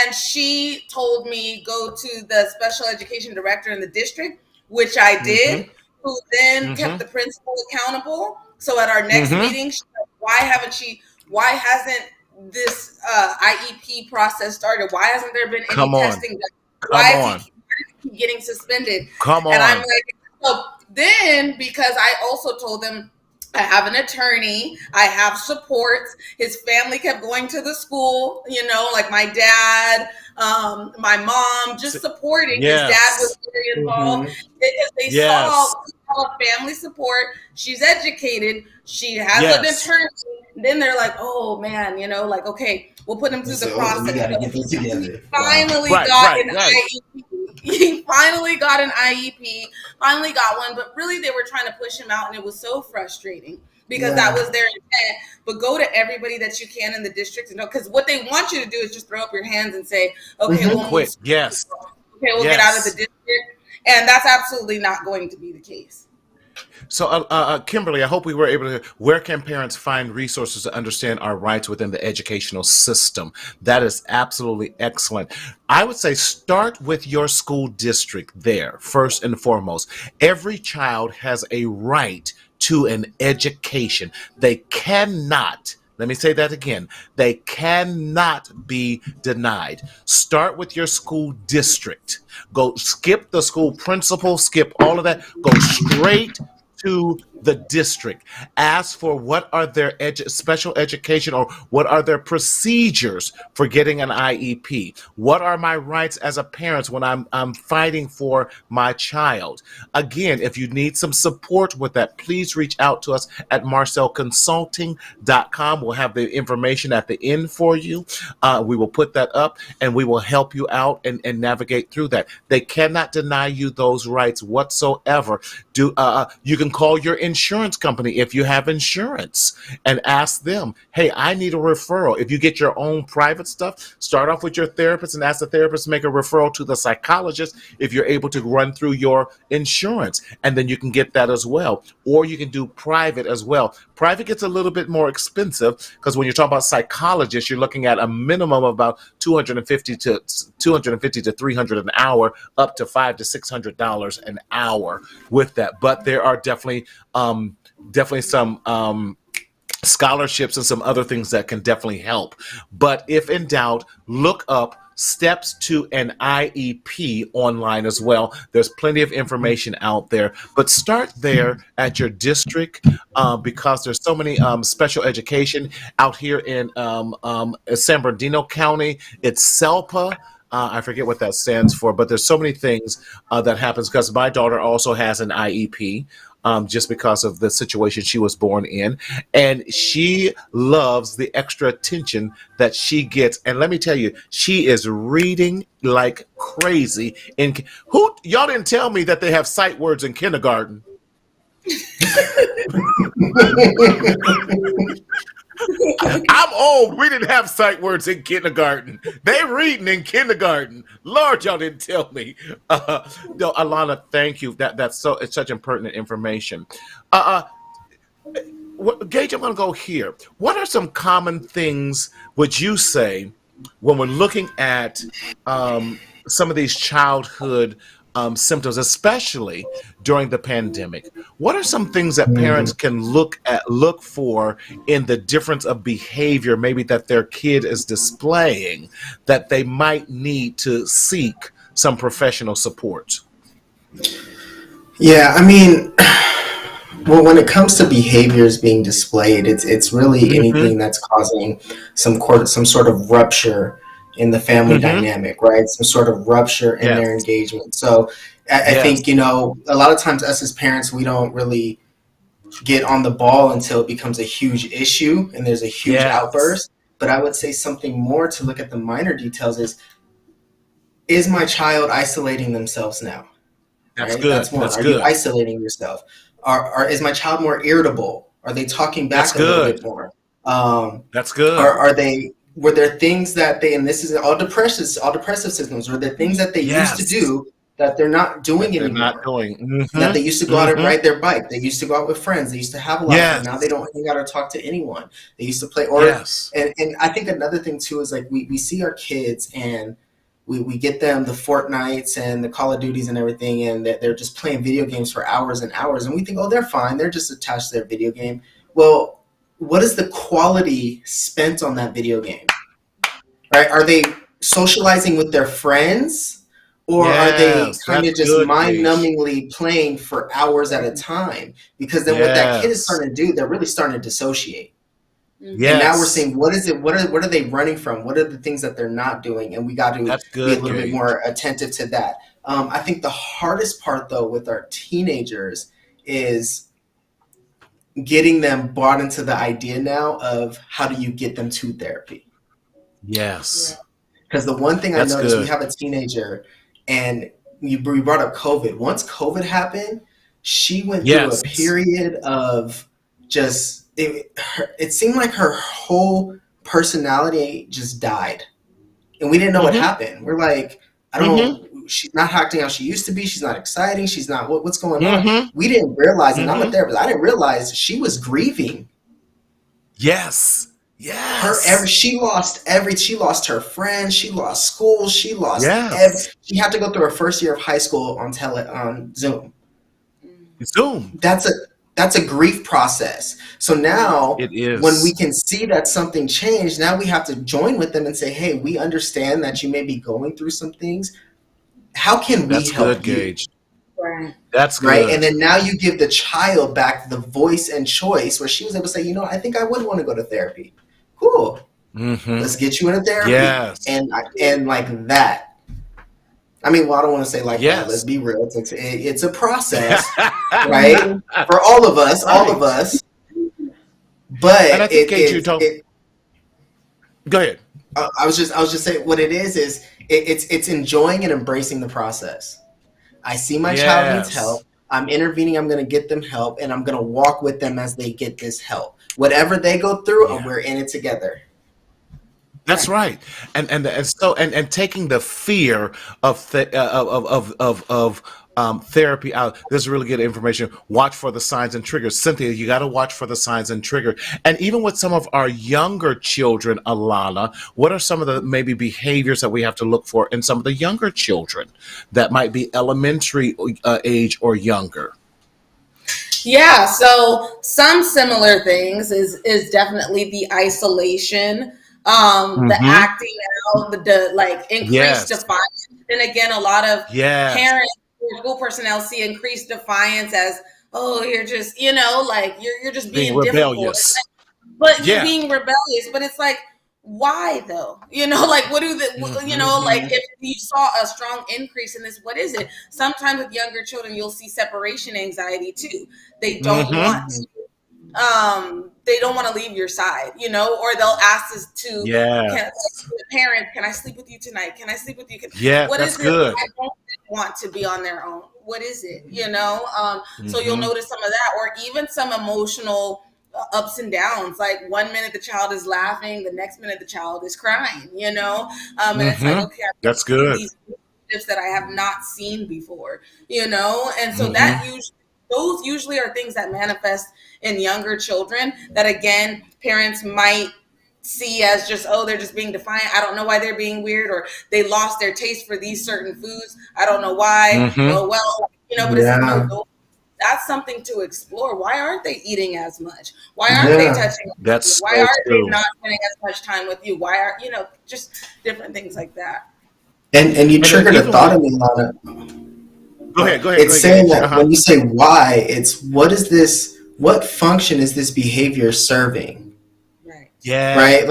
C: and she told me go to the special education director in the district, which I did, who then kept the principal accountable. So at our next meeting, she said, why hasn't this IEP process started? Why hasn't there been any testing done? Why is he keep getting suspended? And I'm like, so then, because I also told them, I have an attorney, I have support. His family kept going to the school, like my dad, my mom, just supporting. His dad was very involved because they saw family support. She's educated. She has an attorney. And then they're like, oh man, okay, we'll put him through the process. We gotta get this together. Finally got an IEP. He finally got an IEP, finally got one, but really they were trying to push him out, and it was so frustrating because that was their intent. But go to everybody that you can in the district, because what they want you to do is just throw up your hands and say, okay, we'll quit. Yes. Okay, we'll get out of the district. And that's absolutely not going to be the case.
B: So, Kimberly, I hope we were able to. Where can parents find resources to understand our rights within the educational system? That is absolutely excellent. I would say start with your school district there, first and foremost. Every child has a right to an education. They cannot. Let me say that again. They cannot be denied. Start with your school district. Go skip the school principal, skip all of that. Go straight to the district. Ask for what are their special education, or what are their procedures for getting an IEP. What are my rights as a parent when I'm fighting for my child? Again, if you need some support with that, please reach out to us at marcelconsulting.com. We'll have the information at the end for you. We will put that up, and we will help you out and navigate through that. They cannot deny you those rights whatsoever. You can call your insurance company if you have insurance and ask them, hey, I need a referral. If you get your own private stuff, start off with your therapist and ask the therapist to make a referral to the psychologist if you're able to run through your insurance, and then you can get that as well. Or you can do private as well. Private gets a little bit more expensive because when you're talking about psychologists, you're looking at a minimum of about $250 to $300 an hour, up to $500 to $600 an hour with that. But there are definitely some scholarships and some other things that can definitely help. But if in doubt, look up Steps to an IEP online as well. There's plenty of information out there, but start there at your district because there's so many special education out here in San Bernardino County. It's SELPA. I forget what that stands for, but there's so many things that happens because my daughter also has an IEP. Just because of the situation she was born in. And she loves the extra attention that she gets. And let me tell you, she is reading like crazy. Y'all didn't tell me that they have sight words in kindergarten. I'm old. We didn't have sight words in kindergarten. They reading in kindergarten. Lord, y'all didn't tell me. No, Alana, thank you. It's such impertinent information. Gage, I'm going to go here. What are some common things would you say when we're looking at some of these childhood symptoms, especially during the pandemic? What are some things that parents can look for in the difference of behavior maybe that their kid is displaying that they might need to seek some professional support?
D: Yeah, I mean, well, when it comes to behaviors being displayed, it's really anything that's causing some sort of rupture in the family dynamic, right? Some sort of rupture in their engagement. So I think, a lot of times us as parents, we don't really get on the ball until it becomes a huge issue and there's a huge outburst. But I would say something more to look at the minor details is my child isolating themselves now?
B: That's
D: right?
B: good.
D: That's one.
B: That's
D: Are
B: good.
D: you isolating yourself? Is my child more irritable? Are they talking back a little bit more?
B: That's good.
D: Were there things that and this is all depressive symptoms, were there things that they used to do that they're not doing anymore?
B: Not doing.
D: That they used to go out and ride their bike. They used to go out with friends. They used to have a lot of fun. Now they don't hang out or talk to anyone. They used to play. And I think another thing too is like we see our kids and we get them the Fortnites and the Call of Duties and everything, and they're just playing video games for hours and hours. And we think, oh, they're fine. They're just attached to their video game. Well, what is the quality spent on that video game? Right? Are they socializing with their friends, or are they kind of just mind-numbingly playing for hours at a time? Because then what that kid is starting to do, they're really starting to dissociate. And now we're saying, what is it? What are they running from? What are the things that they're not doing? And we got to be a little bit more attentive to that. I think the hardest part, though, with our teenagers is getting them bought into the idea now of how do you get them to therapy.
B: Yes.
D: Because the one thing I noticed, we have a teenager, and we brought up COVID. Once COVID happened, she went through a period of just, it seemed like her whole personality just died. And we didn't know what happened. We're like, I don't know. She's not acting how she used to be. She's not exciting. She's not, what's going on? We didn't realize, and I'm a therapist, I didn't realize she was grieving.
B: Yes.
D: She lost her friends. She lost school. She lost she had to go through her first year of high school on Zoom. That's a grief process. So now when we can see that something changed, now we have to join with them and say, hey, we understand that you may be going through some things. How can we help you?
B: Gage.
C: Right.
B: That's good.
D: Right. And then now you give the child back the voice and choice where she was able to say, I think I would want to go to therapy. Cool. Let's get you into therapy. And like that. I mean, well, I don't want to say like that. Let's be real. It's a process, right? For all of us. But
B: and I think go ahead.
D: I was just saying what it is it's enjoying and embracing the process. I see my child needs help. I'm intervening. I'm going to get them help, and I'm going to walk with them as they get this help. Whatever they go through, we're in it together.
B: That's right, and taking the fear of therapy out. This is really good information. Watch for the signs and triggers. Cynthia, you got to watch for the signs and triggers. And even with some of our younger children, Alana, what are some of the maybe behaviors that we have to look for in some of the younger children that might be elementary age or younger?
C: Yeah, so some similar things is definitely the isolation. The acting out, the increased defiance. And again, a lot of parents or school personnel see increased defiance as, oh, you're just, you're just being
B: rebellious.
C: But you're being rebellious. But it's like, why though? What do if you saw a strong increase in this, what is it? Sometimes with younger children, you'll see separation anxiety too. They don't want to. They don't want to leave your side, or they'll ask us to, parents, can I sleep with you tonight? Can I sleep with you? What
B: that's
C: is it?
B: good.
C: I don't want to be on their own. What is it? So you'll notice some of that, or even some emotional ups and downs. Like 1 minute the child is laughing, the next minute the child is crying, and it's like, okay,
B: that's good.
C: These shifts that I have not seen before, and so that those usually are things that manifest in younger children that, again, parents might see as just, oh, they're just being defiant. I don't know why they're being weird, or they lost their taste for these certain foods. I don't know why. Oh, well, but it's like, no, that's something to explore. Why aren't they eating as much? Why aren't they touching? Why aren't they not spending as much time with you? Why are, just different things like that.
D: And you triggered a thought in me, Lana.
B: Go ahead.
D: It's saying that when you say why, it's what function is this behavior serving?
C: Right.
B: Yeah.
D: Right?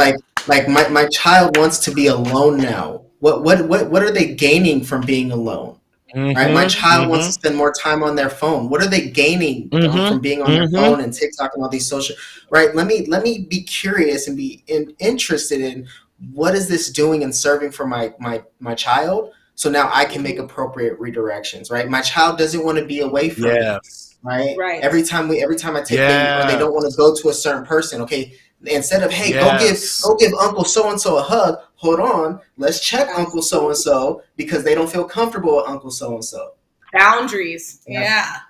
D: Like my child wants to be alone now. What are they gaining from being alone? Right? My child wants to spend more time on their phone. What are they gaining from being on their phone and TikTok and all these social, right? Let me be curious and be interested in what is this doing and serving for my child. So now I can make appropriate redirections, right? My child doesn't want to be away from me, right? Every time I take them, or they don't want to go to a certain person. Okay, instead of, hey, go give Uncle so and so a hug. Hold on, let's check Uncle so and so because they don't feel comfortable with Uncle so and so.
C: Boundaries,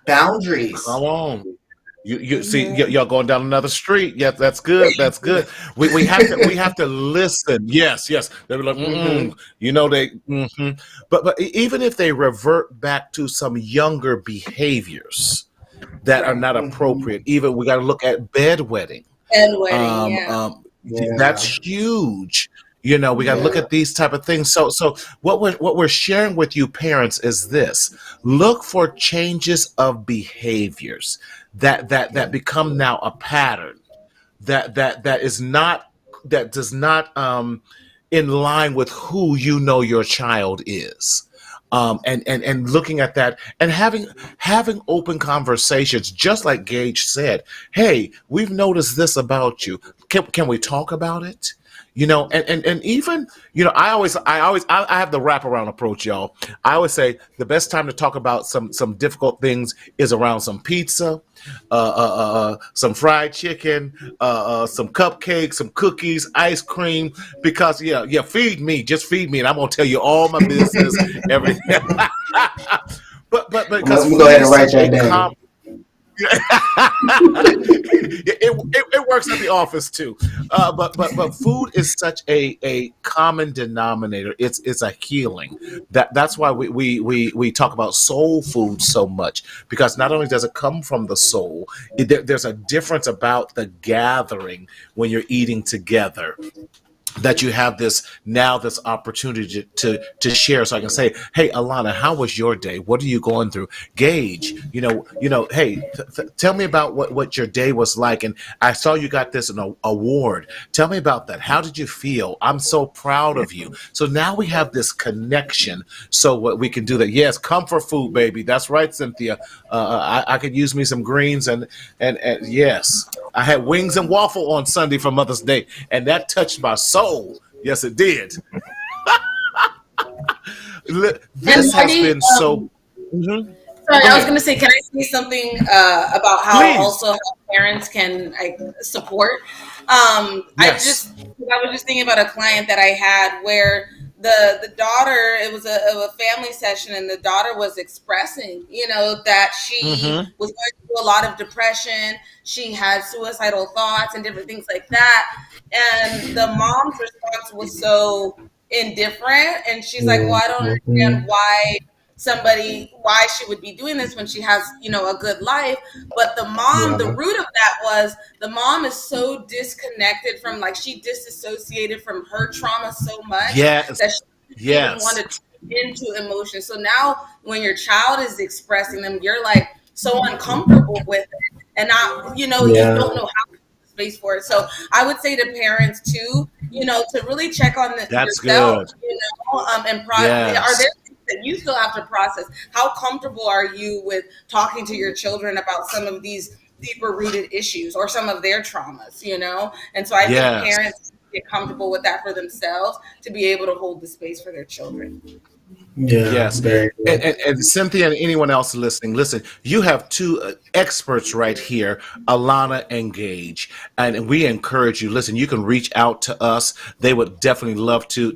D: boundaries.
B: Come on. You see, y'all going down another street. Yeah, that's good. That's good. We have to listen. Yes. They were like, But even if they revert back to some younger behaviors that are not appropriate, even we got to look at bedwetting. That's huge. We got to look at these type of things. So what we're sharing with you parents is this: look for changes of behaviors that become now a pattern that does not in line with who your child is. And looking at that and having open conversations, just like Gage said, hey, we've noticed this about you. Can we talk about it? And even, I have the wraparound approach, y'all. I always say the best time to talk about some difficult things is around some pizza, some fried chicken, some cupcakes, some cookies, ice cream, because feed me, just feed me, and I'm gonna tell you all my business, everything. but because
D: go ahead and write that down.
B: It works at the office too, but food is such a common denominator. It's a healing. That's why we talk about soul food so much, because not only does it come from the soul, there's a difference about the gathering when you're eating together, that you have this opportunity to share. So I can say, hey, Alana, how was your day? What are you going through? Gage, hey, tell me about what your day was like. And I saw you got this award. Tell me about that. How did you feel? I'm so proud of you. So now we have this connection, so what we can do that. Yes, comfort food, baby. That's right, Cynthia. I could use me some greens and yes, I had wings and waffle on Sunday for Mother's Day, and that touched my soul. Yes, it did. This has been so.
C: Sorry, I was going to say, can I say something about how also parents can support?
B: Yes.
C: I was just thinking about a client that I had where the daughter, it was a family session, and the daughter was expressing, that she was going through a lot of depression. She had suicidal thoughts and different things like that. And the mom's response was so indifferent. And she's like, well, I don't understand why she would be doing this when she has, a good life. But the mom, the root of that was the mom is so disconnected from, she disassociated from her trauma so much that she didn't want to tune into emotions. So now when your child is expressing them, you're so uncomfortable with it, and not, you don't know how to space for it. So I would say to parents too, to really check on yourself, good. And are there that you still have to process? How comfortable are you with talking to your children about some of these deeper rooted issues or some of their traumas, And so I think parents get comfortable with that for themselves to be able to hold the space for their children.
D: Yeah,
B: Yes.
D: very good.
B: And Cynthia and anyone else listening, listen, you have two experts right here, Alana and Gage. And we encourage you, listen, you can reach out to us. They would definitely love to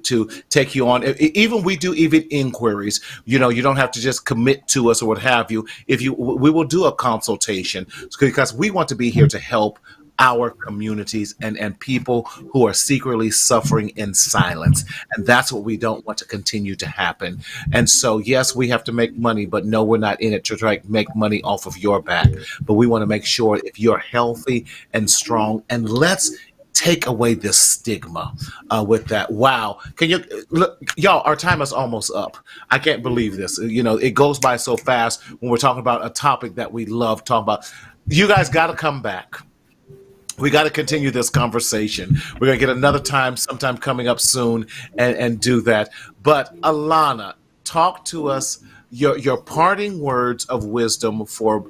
B: take you on. Even we do even inquiries. You know, you don't have to just commit to us or what have you. We will do a consultation because we want to be here to help our communities and people who are secretly suffering in silence. And that's what we don't want to continue to happen. And so, yes, we have to make money, but no, we're not in it to try to make money off of your back. But we want to make sure if you're healthy and strong, and let's take away this stigma with that. Wow. Can you look, y'all, our time is almost up. I can't believe this. You know, it goes by so fast when we're talking about a topic that we love talking about. You guys got to come back. We got to continue this conversation. We're going to get another time sometime coming up soon and do that. But Alana, talk to us your parting words of wisdom for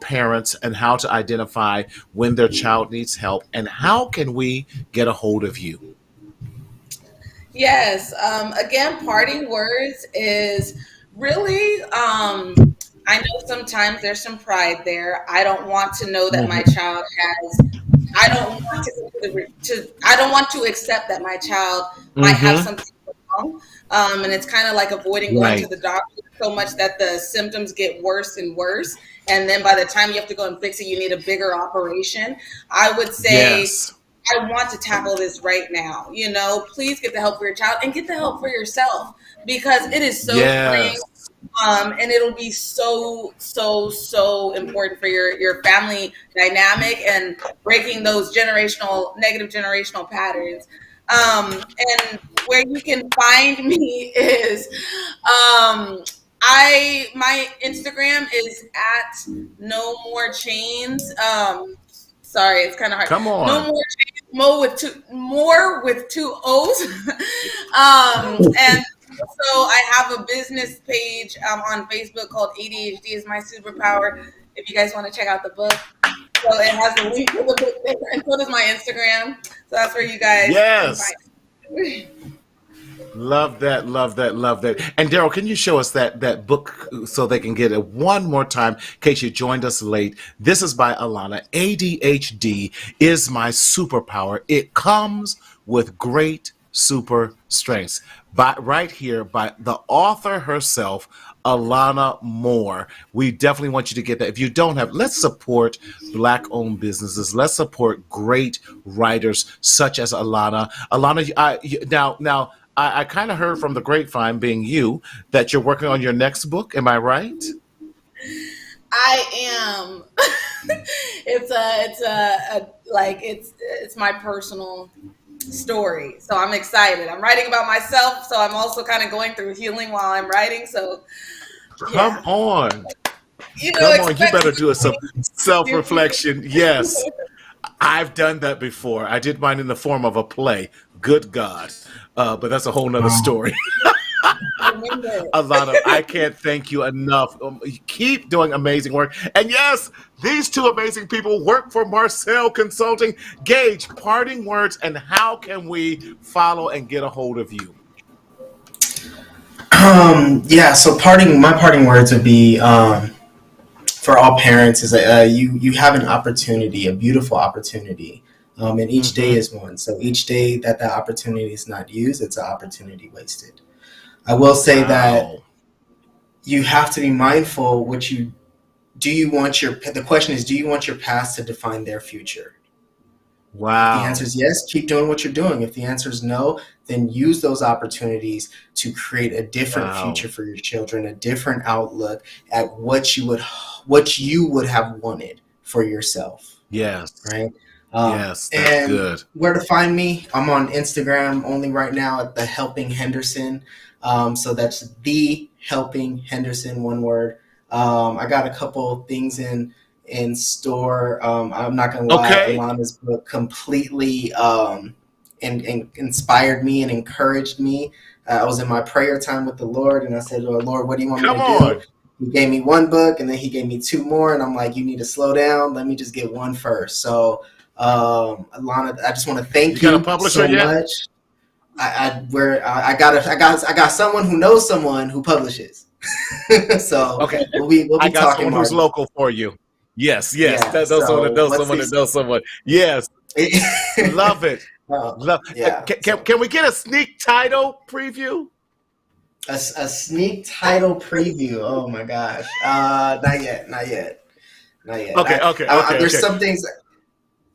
B: parents and how to identify when their child needs help, and how can we get a hold of you?
C: Yes. Again, parting words is really, I know sometimes there's some pride there. I don't want to know that my child has, I don't want I don't want to accept that my child might have something wrong. And it's kind of like avoiding going to the doctor so much that the symptoms get worse and worse. And then by the time you have to go and fix it, you need a bigger operation. I would say, I want to tackle this right now. You know, please get the help for your child and get the help for yourself, because it is so freeing. And it'll be so important for your family dynamic and breaking those negative generational patterns. And where you can find me is, my Instagram is at No More Chains. Sorry, it's kind of hard.
B: Come on.
C: No More Chains. More with two O's. And so I have a business page on Facebook called ADHD Is My Superpower. If you guys want to check out the book, so it has a link to the book there, and so does my Instagram. So that's where you guys can find me.
B: Love that. And Daryl, can you show us that book so they can get it one more time in case you joined us late? This is by Alana. ADHD Is My Superpower. It comes with great super strengths. Right here by the author herself, Alana Moore. We definitely want you to get that. If you don't have, let's support Black-owned businesses. Let's support great writers such as Alana. Now, I kind of heard from the grapevine, being you, that you're working on your next book. Am I right?
C: I am. It's my personal story. So I'm excited. I'm writing about myself, so I'm also kind of going through healing while I'm writing. So
B: Come on. You better do some self-reflection. Yes. I've done that before. I did mine in the form of a play. Good God. But that's a whole nother story. Alana, I can't thank you enough. You keep doing amazing work. And yes, these two amazing people work for Marcel Consulting. Gage, parting words, and how can we follow and get a hold of you?
D: So my parting words would be, for all parents, is that you have an opportunity, a beautiful opportunity. And each day is one. So each day that opportunity is not used, it's an opportunity wasted. I will say that you have to be mindful the question is, do you want your past to define their future?
B: Wow.
D: If the answer is yes, keep doing what you're doing. If the answer is no, then use those opportunities to create a different future for your children, a different outlook at what you would have wanted for yourself.
B: Yes.
D: Right?
B: Yes, that's
D: and
B: good.
D: Where to find me? I'm on Instagram only right now at the Helping Henderson. So that's the Helping Henderson, one word. I got a couple things in store. I'm not gonna lie, Alana's book completely and inspired me and encouraged me. I was in my prayer time with the Lord, and I said, "Oh, Lord, what do you want me to do?" He gave me one book, and then he gave me two more, and I'm like, "You need to slow down. Let me just get one first." So, Alana, I just want to thank you so much. I got someone who knows someone who publishes. So
B: okay,
D: we'll be
B: I got
D: talking,
B: someone
D: Marty.
B: who's local for you. Yes,
D: Yeah,
B: That's someone that knows someone that knows someone. Yes, love it. Love.
D: Yeah.
B: Can we get a sneak title preview?
D: A sneak title preview. Oh my gosh. Not yet.
B: Okay.
D: There's some things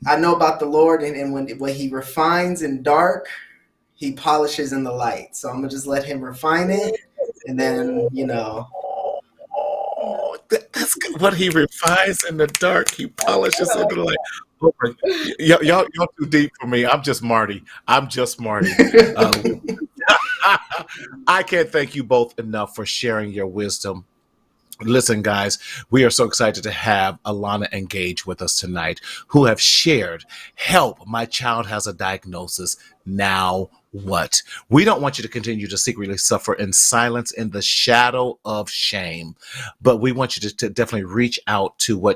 D: I know about the Lord, and when He refines in dark, He polishes in the light. So I'm gonna just let Him refine it, and then
B: that's good. What He refines in the dark, He polishes in the light. Oh, y'all too deep for me. I'm just Marty. I can't thank you both enough for sharing your wisdom. Listen, guys, we are so excited to have Alana and Gage with us tonight, who have shared, help, my child has a diagnosis. Now what? We don't want you to continue to secretly suffer in silence in the shadow of shame, but we want you to definitely reach out to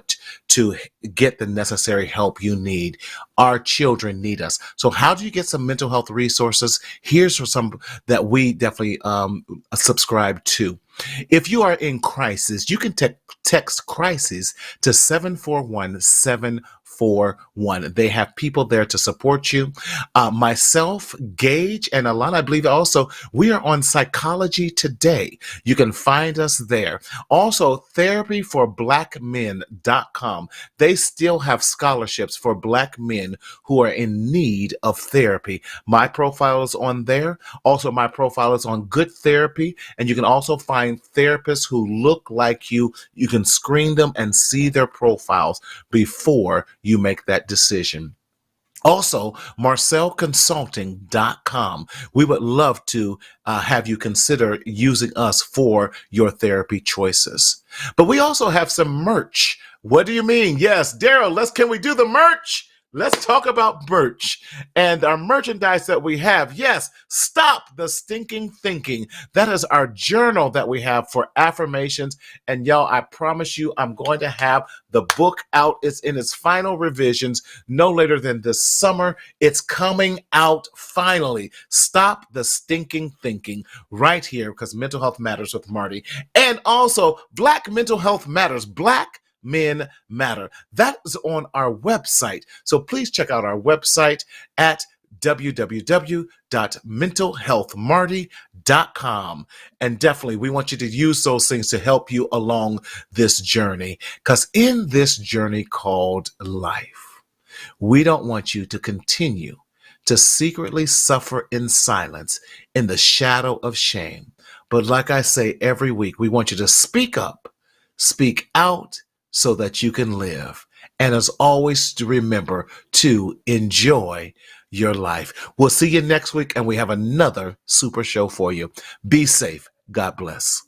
B: get the necessary help you need. Our children need us. So how do you get some mental health resources? Here's some that we definitely subscribe to. If you are in crisis, you can text crisis to 741-741. They have people there to support you. Myself, Gage, and Alana, I believe also, we are on Psychology Today. You can find us there. Also, therapyforblackmen.com. They still have scholarships for Black men who are in need of therapy. My profile is on there. Also, my profile is on Good Therapy, and you can also find therapists who look like you. You can screen them and see their profiles before you make that decision. Also, marcelconsulting.com. We would love to have you consider using us for your therapy choices. But we also have some merch. What do you mean? Yes, Daryl, can we do the merch? Let's talk about merch and our merchandise that we have. Yes, Stop the Stinking Thinking. That is our journal that we have for affirmations. And y'all, I promise you, I'm going to have the book out. It's in its final revisions no later than this summer. It's coming out finally. Stop the Stinking Thinking right here, because mental health matters with Marty. And also, Black Mental Health Matters. Black Men Matter. That is on our website. So please check out our website at www.mentalhealthmarty.com. And definitely, we want you to use those things to help you along this journey. Because in this journey called life, we don't want you to continue to secretly suffer in silence in the shadow of shame. But like I say every week, we want you to speak up, speak out, so that you can live. And as always, to remember to enjoy your life. We'll see you next week, and we have another super show for you. Be safe. God bless.